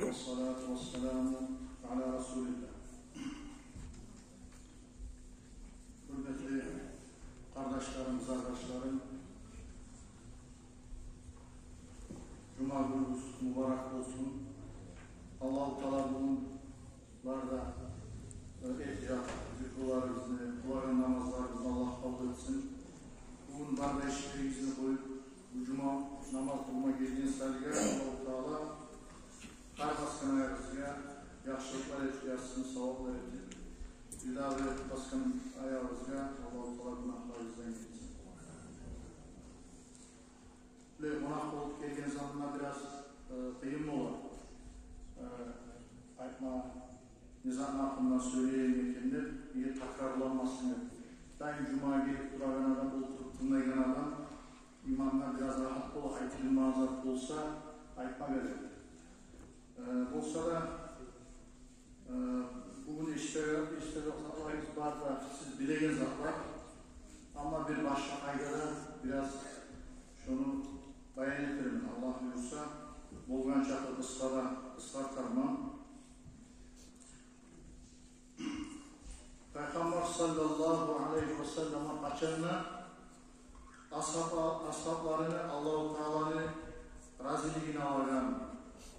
Vessalatu vesselamu ala Resulillah. Hürmetli kardeşlerim, arkadaşlarım, Cuma günümüz mübarek olsun. Allah-u Teala bunlarda ehtiyat, zikrularımızı, kıların namazlarımızı Allah kabul etsin. Bugün kardeşliğimizi koyup bu Cuma namaz kılma geldiğinizlerge Allah-u Teala her baskın ayağınızga yaxşılıklar etkiyarsın, savaplar etkin. Bir daha ve baskın ayağınızga Allah-u Teala günahlarınızdan gitsin. Konak olup geldiğin zamanla biraz kıyım olur. Aytma nizam hakkında söyleyeyim ekenler bir takrarlanmasını. Ben Cuma gelip duran adam, oturup tınlayan adam imamlar biraz rahat ol, aytılın mazat olsa aytma verir. Olsa da bugün işte zatlarımız var da siz bileyin zatlar ama bir başka aygada biraz şunu bayan ederim. Allah buyursa Bolgan çakı ıslatlarman Peygamber sallallahu aleyhi ve sellem'e kaçanına ashablarını Allah-u Teala'nın raziliğine alarak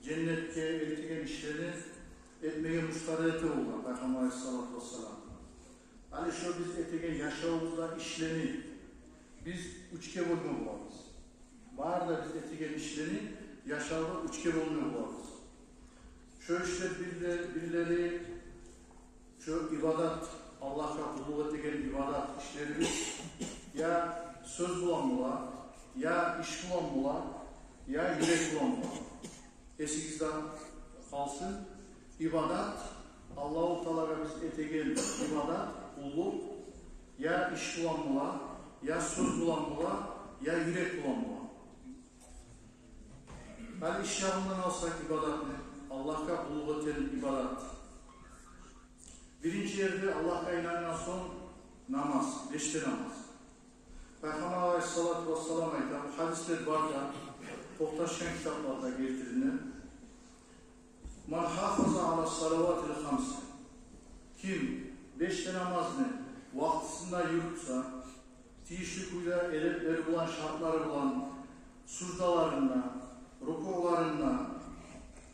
cennette eltigen işlerini etmeye müşterete olur Peygamber aleyhissalatu vesselam. Yani şu biz etegen yaşamımızda işlerini biz üçke bölme bularız. Var da biz etegen işlerini yaşamda üçke bölme bularız. Şu işte birileri şu ibadat, Allah'a kulluk etegen ibadat işleri ya söz bulan bular, ya iş bulan bular, ya yürek bulan bular. Esigizden kalsın, ibadat, Allah-u Teala'ya biz etegen ibadat, kulluk, ya iş bulan bular, ya söz bulan bular, ya yürek bulan bular. Ben iş yanından alsak ibadat ne? Allah'a kulluk eten ibadat. Birinci yerde Allah'a inanan son namaz, beşte namaz. Peygamber aleyhissalatu vesselam ayda hadisler var da tohtaşan kitaplarda getirilen Man hafaza ala salavatil hamsi kim beşte namazını vaktisinde yürütse tişikuyla edepleri bulan, şartları bulan surdalarında, rukularında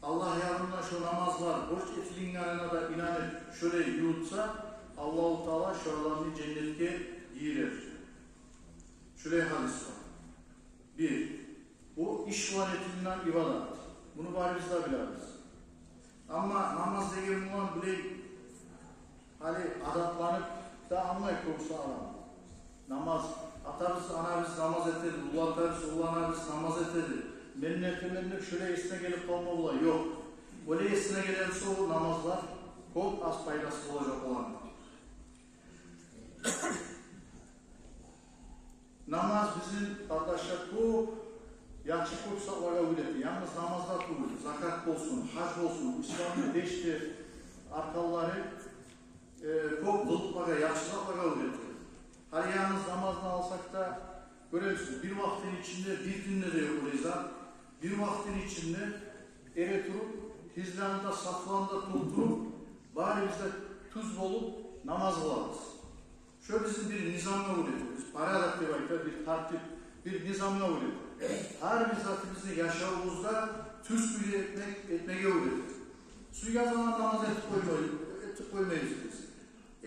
Allah yanında şu namazlar borç etilinganına da inanıp şöyle yürütse Allah-u Teala şuralarını cennetke girer. Şöyle hadis var. Bir, bu iş valetinden ibadat. Bunu bari biz de biliriz. Ama namaz degen olan bile hani adatlanıp da anlayıp olsa adam. Namaz, atarız, anarız namaz etedi, ulanlarız, ulanarız namaz etedi. Mennek şöyle esine gelip kalma olay yok. Öyle esine gelen o namazlar çok az faydası olacak olan. Namaz bizim arkadaşlar çok yaxşı koçsaklara öğretti. Yalnız namazlar kurulur. Zakat olsun, hac olsun, İslam'ın beşti arkaları çok kılıklara, yaxşılıklara öğretti. Hani yalnız namazdan alsak da görüyorsunuz bir vaktin içinde bir günde de yok oraya. Bir vaktin içinde eve durup, hizlanında, saflanda tutturup, bari bizde tuz olup namaz kılarız. Şöyle bizim bir nizamla öğretiyoruz. Paradak diye bir tertip, bir nizamla öğretiyoruz. Her bir zatımızın yaşamımızda tuz büyü etmeye öğretiyoruz. Suya zaman namaz etip koymayız biz.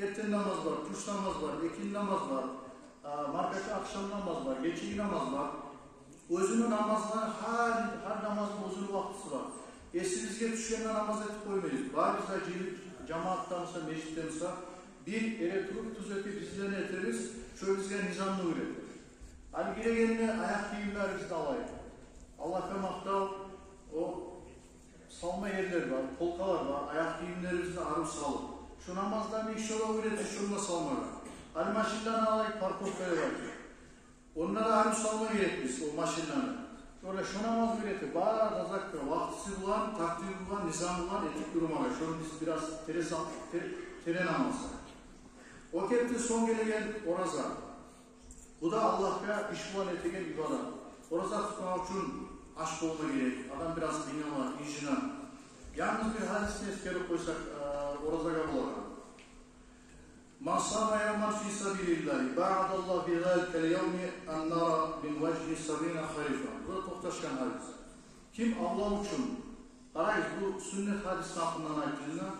Erten namaz var, tuş namaz var, ekin namaz var, markacı akşam namaz var, geçiği namaz var. Özünün namazlar, her namazın özünün vaktisi var. Esinizge düşenle namaz etip koymayız. Var bize cemaattan olsa, meclitten olsa bir ele turup tuz öte bizlerine eteriz, şöyle bize nizamlı öğretir. Hani giregenine ayak giyimler bizde alayım. Allah'a maktal o salma yerleri var, polkalar var, ayak giyimleri bizde arı salıp. Şu namazlarını işola öğretir, şununla salmalar. Hani maşinlerine alayım, parkotları var. Onlara arı salma gerekmiş o maşinlerine. Sonra şu namaz öğretir, bağır da zakra, vaktisi bulan, takdir bulan, nizam bulan, etik duruma var. Şunu biz biraz tere namazı. O kette son gelegen oraza. Bu da Allah'a iş bulan etegen ibadat. Oraza tutmak için aşk olma gerek. Adam biraz dinle var, injina. Yalnız bir hadisini eskerip koysak orazaga bulalım. مَا صَامَ يَوْمًا فِي سَبِيلِ اللّٰهِ بَعَدَ اللّٰهِ بِذَلْكَ الْيَوْمِ اَنَّارَ مِنْ وَجْهِ سَب۪ينَ خَرِفًا. Bu da tohtaşkan hadis. Kim Allah için, arayız bu sünnet hadisi hakkından aydınlar.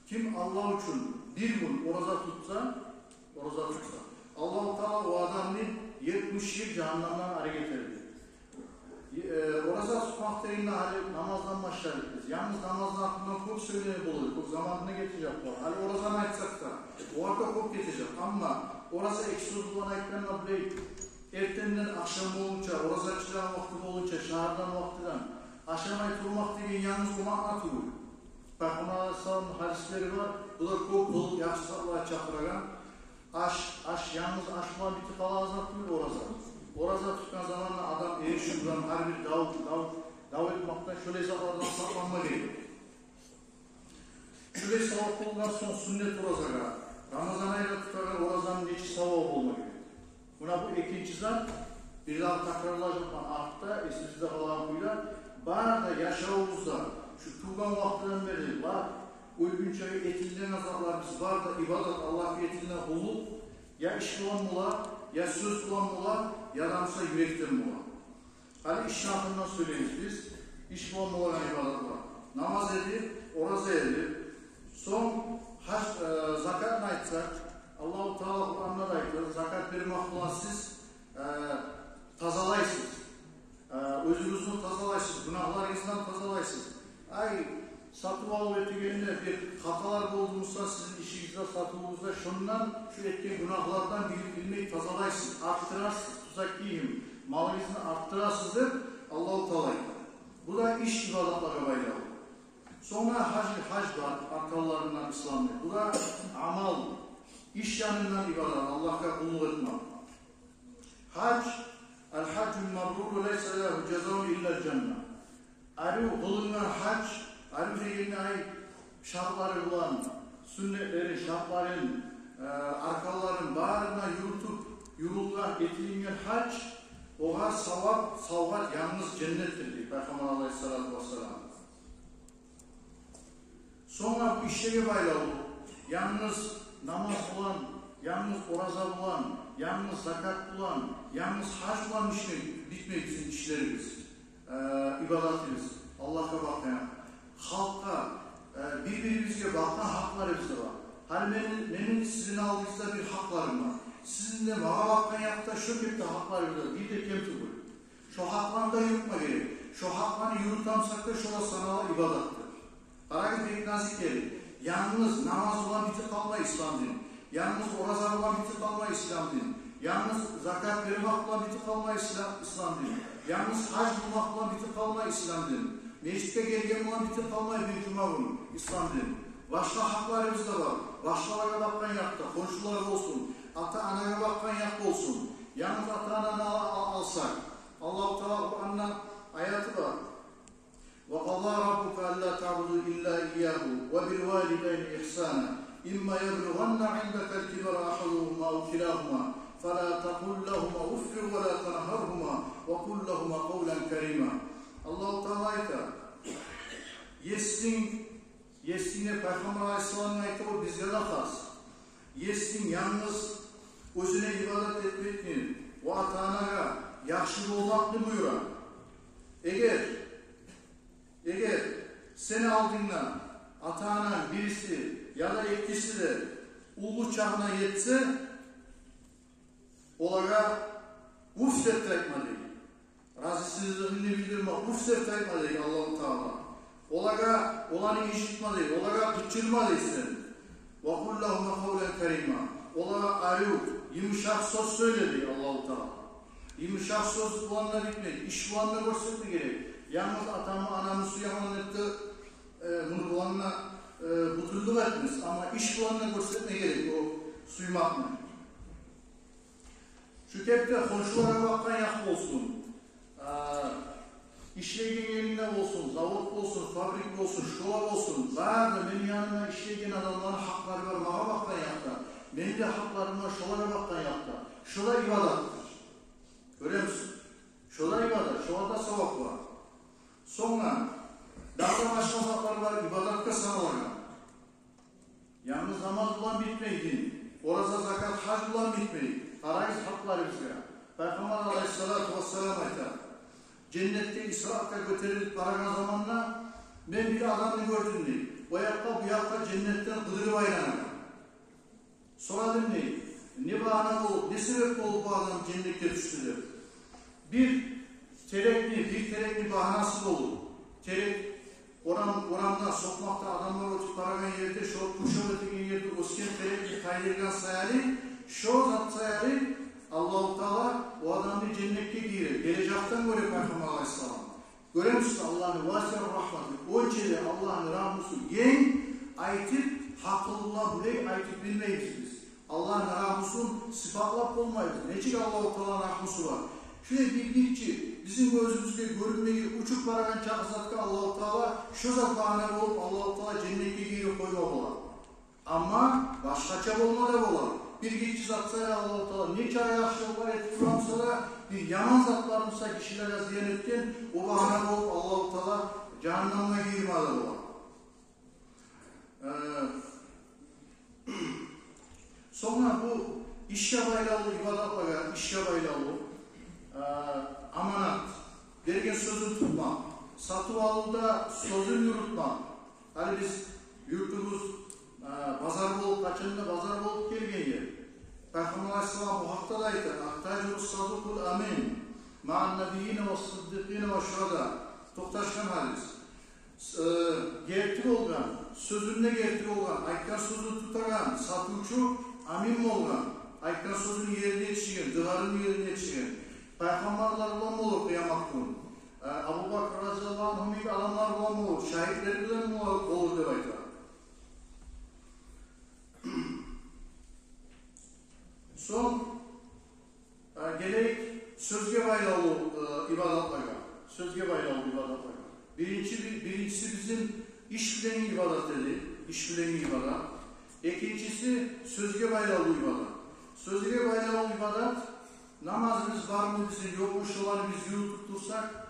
Kim Allah için bir gün oraza tutsa, Allah-u Teala o adamı 70 yıl cehennemden hareket ediyor. Oraza tutmak deyinle namazdan başlarız biz. Yalnız namazın hakkında çok söyleyip olur. Bu zamanını getirecek var. Hani orazan açsak da orada çok getirecek. Ama orası eksuz olan ekranla değil. Ertenden akşam olunca, oraza çıkan vakti olunca, şehirden vaktiden aşamayı durmak değil, yalnız olmakla durur. Peygamber Aleyhisselam'ın hadisleri var. Bu da çok dolu, yaşlılarla çakıragan. Aş, yalnız aşma biti kalazat değil oraza. Oraza tutan zamanla adam erişimden her bir dav etmaktan şöyle hesaplardan saklanma gerekiyor. Şöyle savap olundan sonra sünnet orazaga, Ramazan ayında tutarak orazanın içi savap olma gerekiyor. Buna bu ikinci zat bir daha takrarlayacak artta esinizde kalan buyla bana da yaşamımızda şu tuğban vaktinden beri var uygunca etilden azaplar biz var da ibadet Allah'ın etiline olup ya iş bulan mula ya söz bulan mula ya da yürekten mula. Hani iş hakkında söyleyiniz biz iş bulan mula ibadet var. Namaz edip, oraza edip son zakat aytsak Allah-u Teala Kur'an'da da aytır. Zakat vermek olan siz tazalaysınız. Özünüzün tazalaysınız. Günahlarınızdan tazalaysınız. Ay satıp alıp ettiğinde bir hatalar olduğumuzda sizin işinizde satımınızda şundan şu ettiğin günahlardan bilmeyi tazalaysınız. Arttırarsınız. Tuzak giyim. Malınızını arttırasızdır. Allah-u Teala aytır. Bu da iş ibadetleri bayrağı. Sonra hac var. Arkalarından İslam'da. Bu da amal. İş yanından ibadet, Allah'a kulluk etmek. Hac, el-haccul mabrur leyse lehu cezaun illa cennet. Arı kılınan hac, arı deyinle şartları olan, sünnetlerin, şartların, arkaların bağrına yürütülen, getirilmeyen hac, oğa savvat yalnız cennettir diyor Peygamber Aleyhisselatü Vesselam. Sonra bu işleri bayla olur. Yalnız namaz bulan, yalnız oraza bulan, yalnız zakat bulan, yalnız hac bulan bitmek için işlerimiz, ibadetimiz, Allah'a bakmayan, halka, birbirimize bakan haklarımız da var. Hani benim sizin aldığınızda bir haklarım var. Sizin de bana bakan yapta şu gibi haklarımız var. Bir de kemti bu. Şu haklarını da yürütme gerek. Şu haklarını yürütamsak da şuna sanal ibadettir. Hareket pek nazik gelir. Yalnız namaz olan bitir kalma İslam din. Yalnız oraza olan bitir kalma İslam din. Yalnız zakat vermek olan bitir kalma İslam din. Yalnız hac bulmak olan bitir kalma İslam din. Mecliste gelgen olan bitir kalma bir cuma bunun İslam din. Başka haklarımız da var. Başkalara bakkan yapta, komşulara olsun. Ata anaya bakkan yapta olsun. Yalnız ata anana alsak. Allah-u Teala Kur'an'dan ayatı var. وَقَضَى رَبُّكَ أَلَّا تَعْبُدُوا إِلَّا إِيَّاهُ وَبِالْوَالِدَيْنِ إِحْسَانًا إِمَّا يَبْلُغَنَّ عِندَكَ الْكِبَرَ أَحَدُهُمَا أَوْ كِلَاهُمَا فَلَا تَقُلْ لَهُمَا أُفٍّ وَلَا تَنْهَرْهُمَا وَقُلْ لَهُمَا قَوْلًا كَرِيمًا. Allah-u Teala ayta. Yesine Peygamber Aleyhisselam'ın ayta o bizlere has. Yesin yalnız özüne ibadet etmektir. O ata-anaga yaxşı olmaklı buyuran. Eğer seni aldığında ata-anan birisi ya da ikisi de ulu çağına yetse olarak uf septaytma değil. Razısızlığını bildirme, uf septaytma değil Allah-u Teala. Olarak olanı işitma değil, olarak kıçırma değilsin. وَقُلْ لَهُمَ قَوْلًا كَرِيمًا. Olarak arıyor, yumuşak söz söyledi Allah-u Teala. Yumuşak söz bulanla bitmedi, iş bulanla gösterme gerek. Yalnız atamı, anamı suyaman etti, bunu bulanla butulduk etmez. Ama iş bulanla gösterme gerek, o suymak mı? Şu tepte komşulara bakan yak olsun. İşleygen yerinde olsun, zavut olsun, fabrik olsun, şkola olsun. Var da benim yanıma işleygen adamların hakları var, bana bakan yakta. Benim de haklarım var, şolara bakan yakta. Şola ibadettir. Görüyor musun? Şola ibadet, şola da sevap var. Sonra, daha başka haklar var hakları ibadatka sanılgan. Yalnız namaz bilan bitmeydi. Oraza, zakat, hac bilan bitmeydi. Qarayız hakları bizga. Peygamber aleyhissalatu vesselam aytadi. Cennette İsra'ga göterilip baragan zamanla ben bir adamını gördüm deydi. O yakka bu yakka cennetten kıdırıp aylanan. Soradım deydi. Ne bahane olup, ne sebep olup bu adam cennete düştü dedi. Bir terekli bahanası olur. Terek oramdan sokmakta adamlar oturup baragan yerde, şu kuşa öteki yerde osken terekli kaydırgan sayali, şu zat sayali Allah-u Teala o adamı cennete girer. Gelecekten göre Peygamber Aleyhisselam. Görüyor musun Allah'ın vasiyar rahmatı? O çile Allah'ın rahmusu gen aytıp hakkılıllah burayı aytıp bilmeyiz biz. Allah'ın rahmusun sıfatlap olmayız. Necik Allah-u Teala'nın rahmusu var. Şöyle bilgiçi bizim gözümüzde görünmeyi uçup baragan çakısatka Allah-u Teala şu zat bahane olup Allah-u Teala cennete girer koyma olar. Ama başkaça olma da olar. Bir geçici zatsayla Allah-u Teala ne çare yaşıyorlar etkilamsa da bir yaman zatlarımızsa kişilere ziyan etken o bahane olup Allah-u Teala cehenneme girmeli olan. Sonra bu işe baylalı ibadatlara, işe baylalı amanat, vergen sözünü tutmak, satı alıda sözünü yürütmek. Hani biz yurtumuz pazar bulup, kaçında pazar bulup gelgen yer. Peygamber Aleyhisselam bu hakta da aytar. Ahtacımız sadukul amin. Ma'an nebiyyine ve sıddıkine ve şurada. Toktaşkan hadis. Gertir olgan, sözünde gertir olgan, aytkan sözünü tutaran, satıcı amin olgan, aytkan sözünün yerine yetişigen, dıharın yerine yetişigen. Peygamberler olan mı olur kıyamak gün? Abu Bakr radıyallahu anh'ın gibi adamlar olan mı olur? Şahitler bilen mi olur diye aytar. Son gerek sözge bayralı ibadatlara. Sözge bayralı ibadatlara. Birincisi bizim iş bilen ibadat dedi. İş bilen ibadat. İkincisi sözge bayralı ibadat. Sözge bayralı ibadat namazımız var mı bizim yokmuş olanı biz yürü tutursak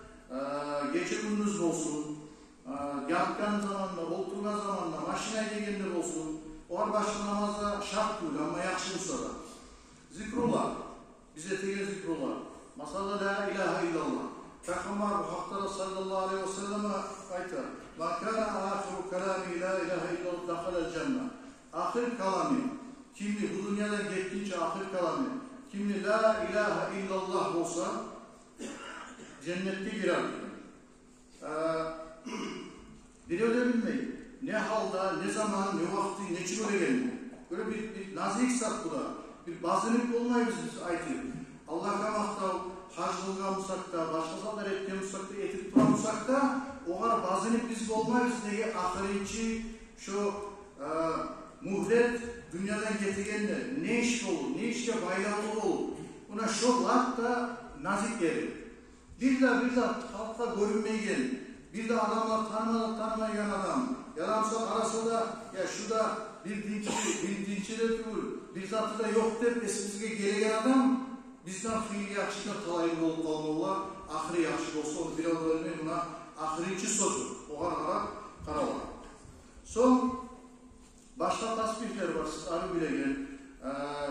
gece gündüz olsun. Yatkan zamanla, oturgan zamanla, maşinaya gelgende olsun. O başka namazda şart değil ama yakışırsa da. Zikrullah. Bize tegen zikrullah. Masada la ilahe illallah. Peygamber bu haklara sallallahu aleyhi ve selleme aytar. Ma kana ahiru kalami la ilahe illallah dakhalel cennet. Ahir kalami. Kimli bu dünyadan geçtiğince ahir kalami. Kimli la ilahe illallah olsa cennette girer. Biliyor da bilmeyin. Ne halda, ne zaman, ne vakti, ne için öyle gelmiyor. Böyle bir nazik sat bu da. Bir bazınlık olmayız biz aytı. Allah'a makta, hacılığına musak da, başka zatlar etken musak da, etip turan musak da, o kadar bazınlık biz olmayız diye ahirinci şu muhlet dünyadan getirgenler ne iş olur, ne işe bayralı olur. Buna şoklat da nazik gelir. Bir de halkta görünmeye gelir. Bir de adamlar tanımayan adam. Yalansa arasa da ya şurada bir dinçi de dur, bir zatı da yok der, esimizge gereken adam bizden fiil yakışıkla talaylı olup kalmalılar. Ahiri yakışık olsa onu bir adı ölmeyin buna ahirinci sözü. O kadar karalar. Son başka tasbihler var. Siz arı bile gelin.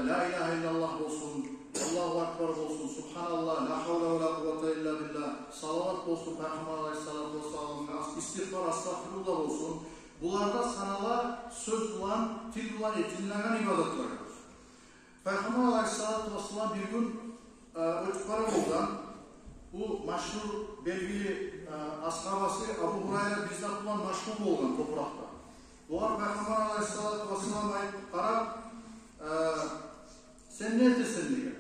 La ilahe illallah olsun. Allahu Ekber olsun. Subhanallah. La havle ve la kuvvete illa billah. Salavat olsun. Peygamber aleyhissalatu vesselam. İstiğfar, estağfirullah olsun. Bunlarda sanala söz bulan, til bulan, etinlenen ibadetler var. Peygamber aleyhissalatu vesselam bir gün ötükara oldan bu maşhur belgili ashabası Abu Hurayra bizzat bulan maşhur oldan toprakta. Doğar Peygamber aleyhissalatu vesselam karab sen ne etesin diye.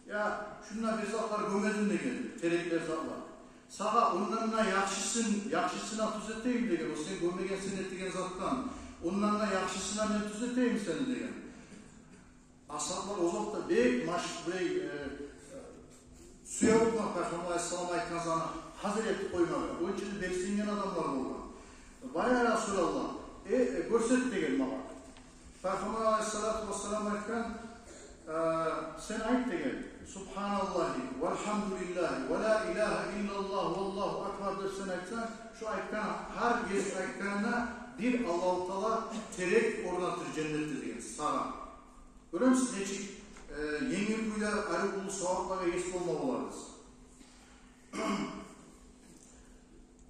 Ya şunlar bir zatlar gömedin de geldi. Terekler zatlar. Sağa onlarına yakşısına tuz eteyim diye. O sen gömegen sen ettiğin zattan. Onlarına yakşısına ben tuz eteyim seni diye. Ashablar o zatta bek suya vurma Peygamber aleyhissalam aytkan sana hazır etti koymalı. O için beksingen adamlar oldu. Bayağı Resulallah. Görset de gel bana. Peygamber aleyhissalatu vesselam aytkan sen ayt de gel. Subhanallahi velhamdülillahi ve la ilahe illallah vallahu akbar dersen aytsan, şu aytkan her gez aytkanına bir Allah-u Teala terek ornatır cennette degan sağa. Görüyorsunuz neçik yengil kuylar arı ulu savaplara yes olma olarız.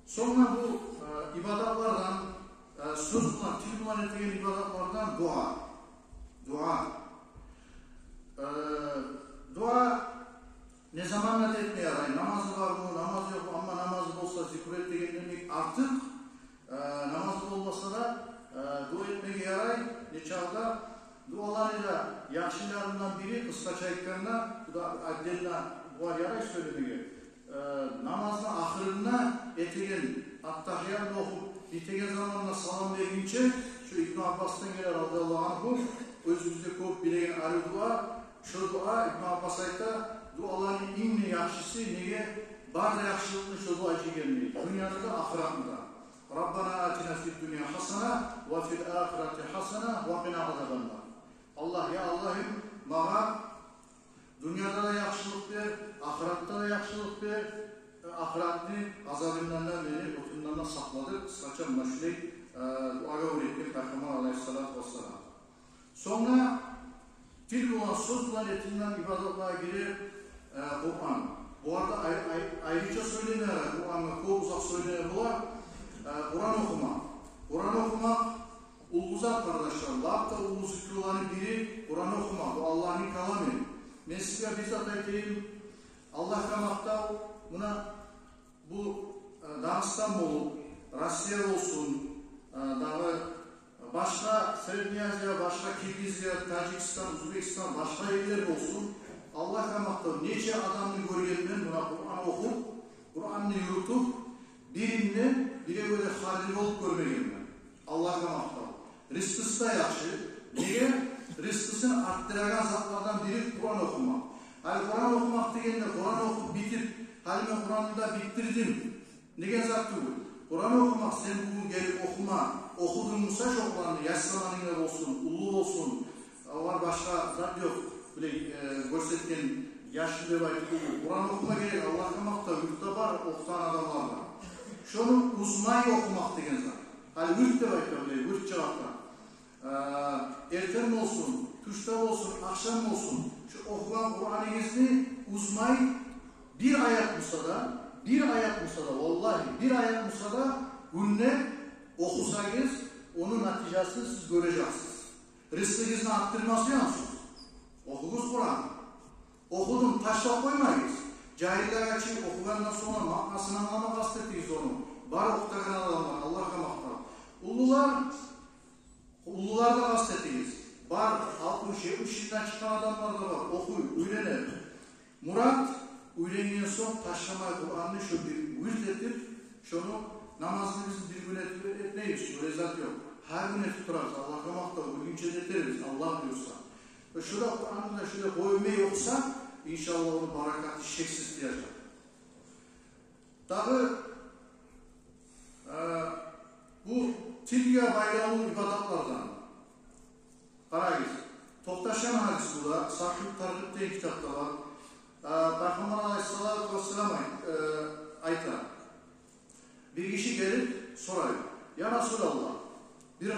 Sonra bu ibadatlardan söz bulan, til bulan ettiğin ibadatlardan dua. Dua ne zamanla etmeye yarar? Namazı var mı, namaz yok mu? Ama namazı olsa zikret demek artık namazı olmasa da dua etmeye yarar. Ne çağda dualarıyla yaşlılarından biri kıskaç ayıklarına, bu da addeline var yarar söylemeye. Namazın ahırına etigen Attahiyat'la okup bitegen zamanla salam verince şu İbn Abbas'tan gelen radıyallahu anhu özümüzde ko'p bilegen arı dua. Şu dua İbn Abbas ayta duaların en yaxşısı nege barda yaxşılıklı şu dua gelmeyi. Dünyada da ahiratında da. Rabbana atina fid dünya hasana ve fil ahireti hasana ve qina azabannar. Allah ya Allah'ım bana dünyada da yaxşılık ver, ahirette de yaxşılık ver. Ahiretini azabından beri otundan sakladık. Saçan maşuley duaga öğrettik Peygamber aleyhissalatü vesselam. Sonra dil olan söz olan etinden ibadetlerine girer Kur'an. Bu arada ayrıca söylenir, Kur'an'ı çok uzak söylenir bu var. Kur'an okuma. Kur'an okumak uluzat kardeşler. Labda ulu zikri olanı biri Kur'an okumak. Bu Allah'ın kalamı. Ben size bizzat aytayım. Allah kamakta buna bu Dağıstan olup, Rusya olsun, başka Srednya Azya, başka Kirgizya, Tacikistan, Uzbekistan, başka yerler olsun. Allah kamakta nece adamını görüyorlar, buna Kur'an okup, Kur'an'ı yürütüp, birinden bire böyle halil olup görmeyenler. Allah kamakta. Rızkısı da yaxşı. Niye? Rızkısını arttıran zatlardan biri Kur'an okumak. Hani Kur'an okumak degeninde Kur'an okup bitip, hani ben Kur'an'ı da bitirdim. Negen zat değil? Kur'an okumak sen bugün gelip okuma, okudun musa çoklarını, yaşlananlar olsun, ulu olsun, var başka zat yok. Böyle görsetken yaşlı debaydı. Kur'an okuma gerek, Allah okumak da yurtta var, okutan adamlar var. Şunu uzmayı okumak degen zat. Hani yurt debaydı böyle, yurt cevapta. Erten olsun, tuşta olsun, akşam olsun, şu okulan Kur'an-ı izni uzmayı bir ayet musada, vallahi bir ayet musada günne okusanız onun neticesini siz göreceksiniz. Rızkınızı arttırması yansın. Okunuz Kur'an. Okudun taşla koymayız. Cahiller açık okugandan sonra maknasını anlamak kastettiyiz onu. Var okutagan adamlar Allah kamakta. Ulular da kastettiyiz. Var 60-70 yıldan çıkan adamlar da var. Okuyup, öğrenir. Murat öğrendiğin son taşlamayı Kur'an'ı şu bir virt edip şunu namazını biz bir gün etmeyiz. Öyle zat yok. Her gün tutturarız. Allah kamakta bugün çedetleriz. Allah diyorsa. Şurada Kur'an'ı da şöyle koymayı yoksa inşallah onun barakatı şeksiz diyecek. Tabi bu Tilya bayramı ibadatlardan karayız. Toktaşan hadis bu da. Sahih Targıp diye kitapta var. Peygamber aleyhissalatü vesselam ayta. Bir kişi gelip sorar. Ya Resulallah bir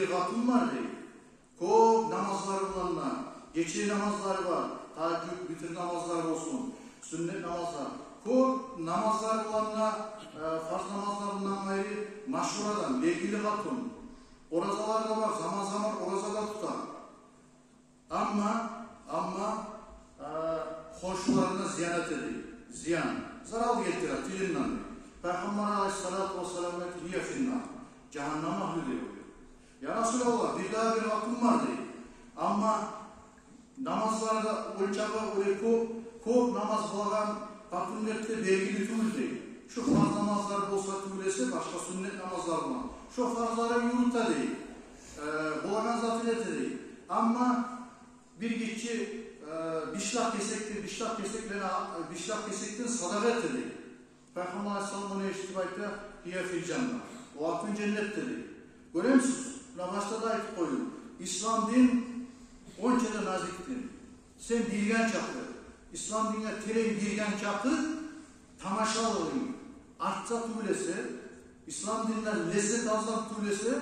gatım var değil. Çok namazları olanlar, geçici namazları var. Tahajjud, bitir namazları olsun. Sünnet namazlar. Çok namazları olanlar, farz namazlarından ayrı maşhuradan, belgili hatun. Orazalar da var, zaman zaman orazalar tutar. Ama hoşlarına ziyaret edeyim. Ziyan. Zarar getirir, tilinden. Peygamber aleyhissalatü vesselam hiye finna. Cehennem ahli diyor. Ya Resulallah bir daha bir vaktim var değil. Ama namazlarda ölçağı öyle çok namaz olan takvimlerde belgili tümül değil. Şu farz namazlar olsa tümülese başka sünnet namazlar olan. Şu farzlara yurtta değil. Boğanan zafilet değil. Ama bir gitçi bişlak kesekten sadakat değil. Peygamber Aleyhisselam onu eşitibayda hiye fil cennet. O hakkın cennette değil. Görüyor musunuz? Başta da ayıp koyun. İslam din onçede nazik din. sen bilgen çakı, İslam dinine tereyi bilgen çakı, tamaşalığın artsa tüylesi, İslam dininden lezzet alsan tüylesi,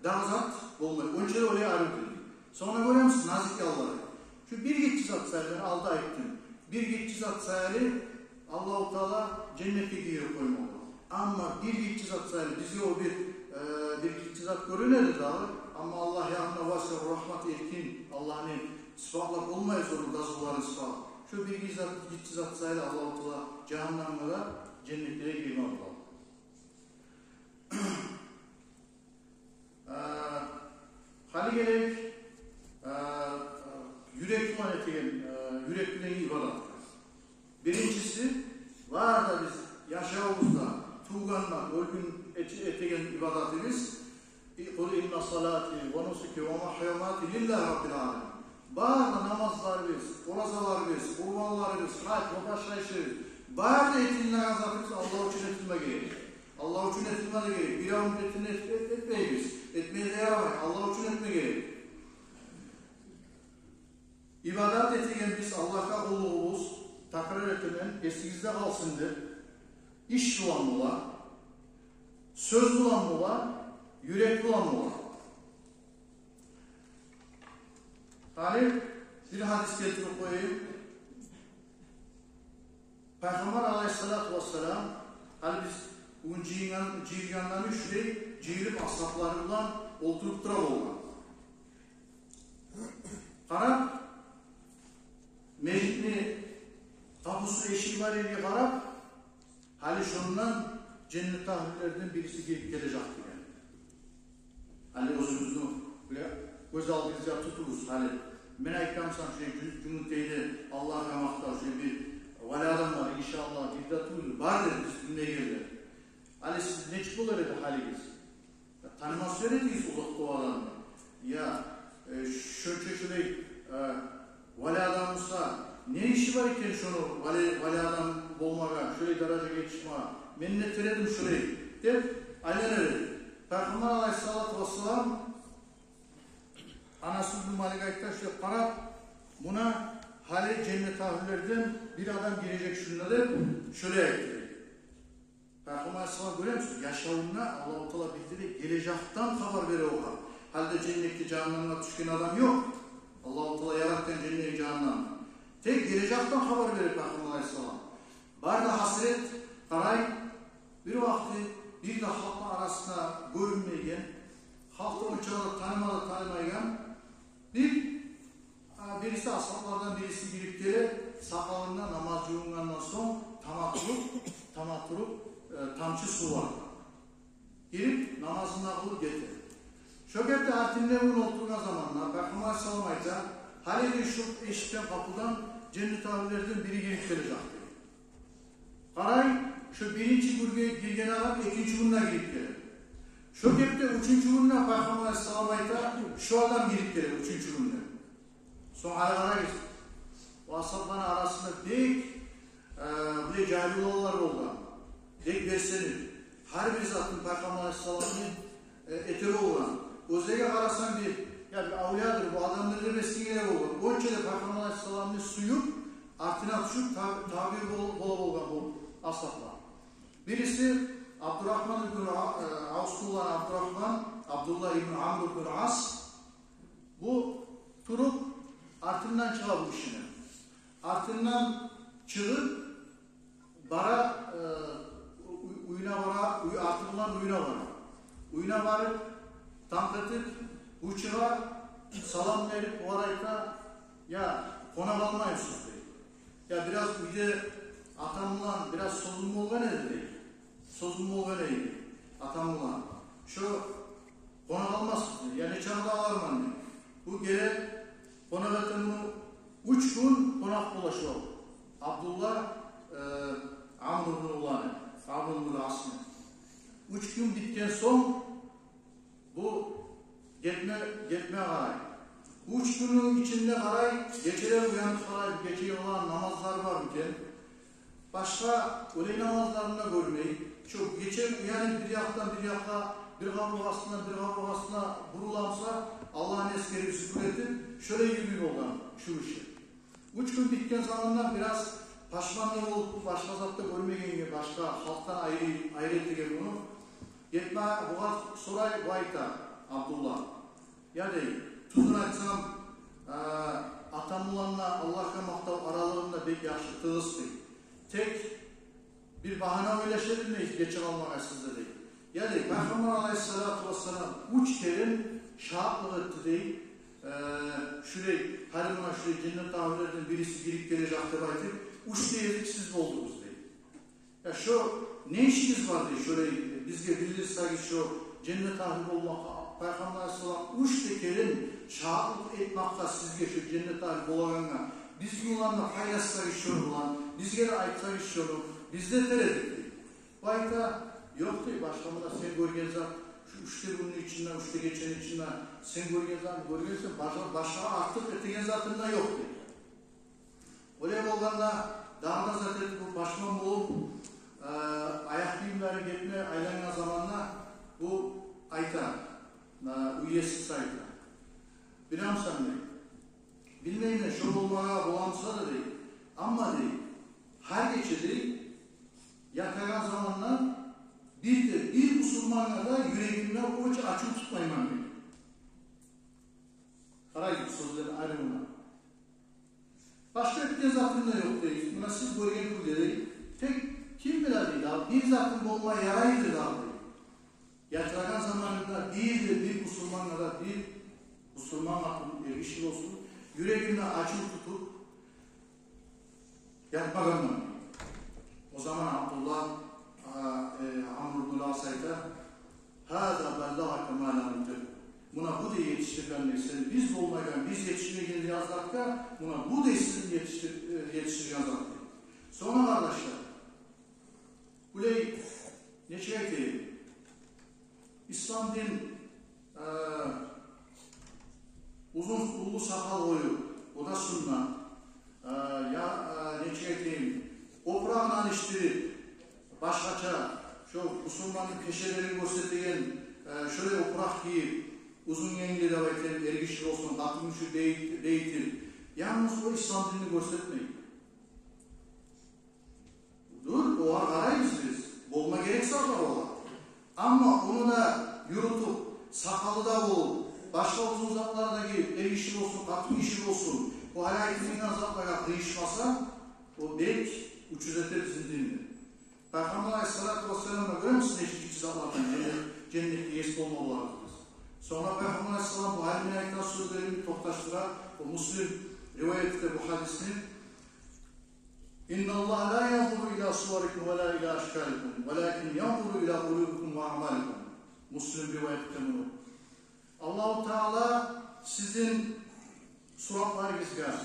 dağızat olmayı. Onun için öyle arıdır. Sonra görüyor musun nazik yalvarı? Şu bir geçiş atsayları aldı ayıptın. Bir geçiş atsayları Allah-u Teala cennete giyir koymalı. Ama bir geçiş atsayları bizi o bir geçiş at görünür dağı. Ama Allah yanına varsa rahmet erkin Allah'ın sıfatlak olmayız onu gazıların sıfat. Şu bir geçiş atsayları Allah-u Teala cehennemlere cennetlere girmez Allah. Hali gerek yürek tuman etegen, yürek bilen ibadat. Birincisi, var da biz yaşağımızda, tuğganla, ölgün etegen ibadatımız, قُلْ اِنَّ صَلَاتِ وَنُسُكِ وَمَحْيَمَاتِ لِلّٰهِ رَبِّ الْعَالَمِينَ. Bağırda namazlar biz, orazalar biz, kurbanlar biz, hac, başka işler biz. Bağırda etinle azatımız Allah için etilme gerek. Allah için etme de gerek. Bir an etini etmeyiz. Etmeye de yaramayız. Allah için etme gerek. İbadat etigen biz Allah'a kulluğumuz takrar etmen esinizde kalsındır. İş bulan bula, söz bulan bula, yürek bulan bula. Hani bir hadis getirip koyayım. Peygamber aleyhissalatü vesselam hani biz bugün cihganlarını şuraya cihilip asaplarından oturup duran olan. Karab meclini tapusu eşiği var diye karab hali şundan cennet tahvillerden birisi gelip gelecek yani. Hani özümüzü böyle göz aldığınızda tuturuz. Hani men aytkamsan cümleteydi Allah'a maktar bir vali adam var inşallah diktatörlü vardır biz dünyaya geldi. Hani siz ne çıkıyorlar dedi haliniz. Tanımaz söylediğiniz uzak doğadan. Ya şöyle vali adamsa ne işi var iken şunu vali adam olmaga, şöyle daraja geçme, minnet veredim şurayı der, aynen öyle. Peygamber aleyhissalatü vesselam Anas ibn Malik ayaktaşla para buna hali cennet ahlilerden bir adam girecek şunda der, şöyle ayakta. Peygamber aleyhissalatü görüyor musun? Yaşamına Allah-u Teala bildirir, gelecekten haber veriyor o kadar. Halde cennetli cehenneme düşkün adam yok. Allah-u Teala yaratken cennet cehennem. Tek gelecekten haber verir Peygamber aleyhissalatü. Var da hasret, karay, bir vakti bir de halkla arasında görünmeyen, halkta uçağı tanımayan birisi ashablardan birisi girip gelir, sakalından namaz yoğunlarından son tamatturup tamçı su var. Girip namazını kılıp getirir. Şökette Artin'de bunun oturduğuna zamanlar, Peygamber salamayca, Halil-i Şuf eşitten kapıdan cennet abilerden biri girip gelecekti. Karay, şu birinci bölgeye girgen adam ikinci bununla girip gelir. Şökette üçüncü bununla Peygamber salamayca, şu adam girip gelir üçüncü bununla. Sonra ayağına geçti. O ashabların arasında pek böyle cahil olanlar oldu. Pek beslenir. Her bir zatın Peygamber Aleyhisselam'ın eteri olan. Özellikle arasan bir avliyadır, bu adamların vesileleri olur. O içinde Peygamber Aleyhisselam'ın suyu artına düşüp tabiri bol olan bu ashablar. Birisi Abdurrahman İbn Avs'tan Abdullah İbn Amr İbn As. Bu turup artından çıkar bu işine. Artından çıkıp bara artırılan uyuna var. Uyuna varıp tankatip bu çığa salam verip o arayta ya konak almayın sözü. Ya biraz bir de atamılan biraz sozunma olga ne dedi? Sozunma olga neydi? Atamılan. Şu konak almazsın. Yani çağda alarman diyor. Bu gele konak atamını 3 gün konak bulaşıyor. Abdullah Amr ibn Ulani, Amr ibn Asmi. 3 gün bitken son bu gitme karay. 3 günün içinde karay, geceler uyanıp karay, gece olan namazlar var iken başka öğle namazlarında görmeyi, çok geçer uyanıp bir yaktan bir yakla, bir kavrukasına vurulamsa Allah'ın eskeri bir süpür edip şöyle gibi olan şu işi. 3 gün bitken zamanlar biraz paşmanlı olup başka zatta görmegenge, başka halktan ayrı ettigen bunu. Yetme buğa soray vayta Abdullah. Ya dey, tuzun açsam atamılanla Allah'a maktav aralığında bir yaxşı tığız değil. Tek bir bahane oylaşabilmeyiz geçen almak sizde değil. Ya dey, Peygamber aleyhissalatu vesselam 3 kere şahaplık etti değil. Şuraya, harimuna şuraya cennet davetlerden birisi girip gelecek aktabaydı. 3 deyizlik siz oldunuz değil. Ya şu ne işiniz var diye şöyle bizge bilirsek şu cennet ahli olmakta Peygamber Aleyhisselam 3 tekerin şahitlik etmakta sizge şu cennet ahli olağına biz bunlarla paylaşsak işiyor olan bizge de aytsak işiyor bizde teredik değil. Bu ayta yok değil başlamada sen görgen zat şu 3'te bunun içinden 3'te geçen içinden sen görgen zat görgensen başka artık etegen zatında yok değil. Öyle olganda dağda zaten bu başman olup ayak bilimleri gitme aylanan zamanla bu ayta üyesiz ayta. Biliyor musun değil? Bilmeyin de şu olmaya bulamsa da değil. Ama değil. Her geçe değil. Yakaran zamanla bir Müslümanla da yüreğimle o açı açık tutmayın değil. Karayip sözlerin ayrımına. Başka bir zatında yok değil. Buna siz görgen kul değil. Tek kim bilir değil abi. Bir zatın olmaya yarayıdır abi. Yatragan zamanında bir Müslümanla da bir Müslüman aklının erişir olsun. Yüreğimle açık tutup yapmadan. O zaman Abdullah Amr ibn Asay'da hâzâ bellâhâke mâ lâ müttebu. Buna bu da yetiştirgenliyse, biz olmayan, biz yetiştirgen yazdıkta buna bu da sizin yetiştirgen yazdık. Sonra kardeşler, burayı ne çekti? İslam din uzun ulu sakal boyu, o da sünnet. Ne çekti? Oprağını alıştırıp, başkaça, şu Müslümanın peşelerini gösterdiğin, şöyle oprak giyip, uzun yengli de varken ergişli olsun, aklını şu değildir. Yalnız o İslam dinini göstermeyin. Dur, o arayız biz. Olma gerekse var ola. Ama onu da yürütüp, sakalı da bulup, başka uzun zatlarda girip, ergişli olsun, aklını işi olsun, o halayetinden zatlara kıyışmasa, o belki uçuz eter bizim dinini. Peygamber Aleyhisselatü Vesselam'a göre misin eşit zatlardan cennetli yes olmalılar? Sonra Peygamber Aleyhisselam bu halimine ayetler sözlerini toktaştırar. O Müslim rivayette bu hadisini İnna Allah la yanzuru ila suvarikum ve la ila aşkalikum velakin yanzuru ila kulubikum ve amalikum. Müslim rivayette bunu. Allah-u Teala sizin suratlarınızga,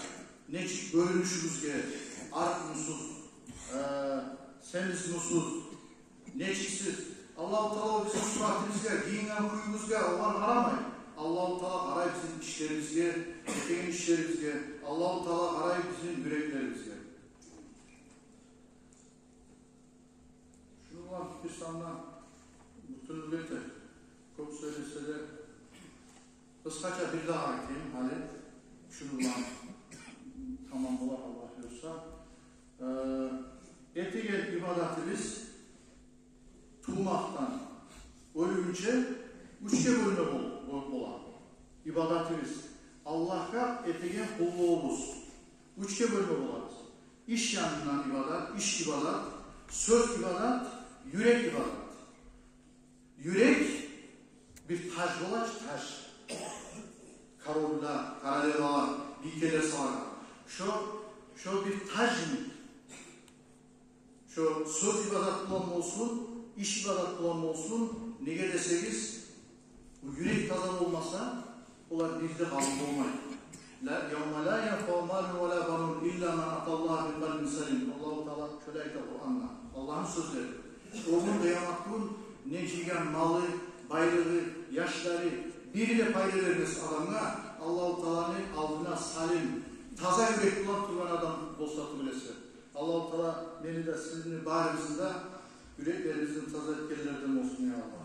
neçik görünüşünüzge, artmusuz, semizmusuz, neçiksiz, Allah-u Teala bizim suratımızga, giyinen kuyumuzga olan aramayın. Allah-u Teala arayıp bizim işlerimizge, eteğin işlerimizge, Allah-u Teala arayıp bizim yüreklerimizge. Şunu var Türkistan'da bütün millete çok söylese de kıskaça bir daha aytayım hali. Şunu var tamam olar Allah diyorsa. Etigen ibadetimiz tuğmaktan ölünce üçe bölüme olan ibadetimiz Allah'a etigen kulluğumuz üçe bölüme olarız. İş yanından ibadet, iş ibadet, söz ibadet, yürek ibadet. Yürek bir taş olaç taş. Karolda, karaleva, bilgeler sağlar. Şu bir taş mı? Şu söz ibadet kullanma olsun, iş ibadet kullanma olsun, nege deseniz, bu yürek tadan olmasa, onlar bizde kalın olmayın. يَوْمَ لَا يَنْفَوْ مَالٌ وَلَا بَنُونَ اِلَّا مَنْ اَتَى اللّٰهَ بِقَلْبٍ سَلِيمٍ Allah-u Teala şöyle ayet Kur'an'da. Allah'ın sözleri. O gün kıyametin necigen malı, bayrağı, yaşları, biriyle payda vermesi adamına Allah-u Teala'nın aldığına salim, taza yürek bulan turan adam dostlatı bilesi. Allah-u Teala beni de sizin barimizde yüreklerimizin taza etkilerden olsun ya Allah.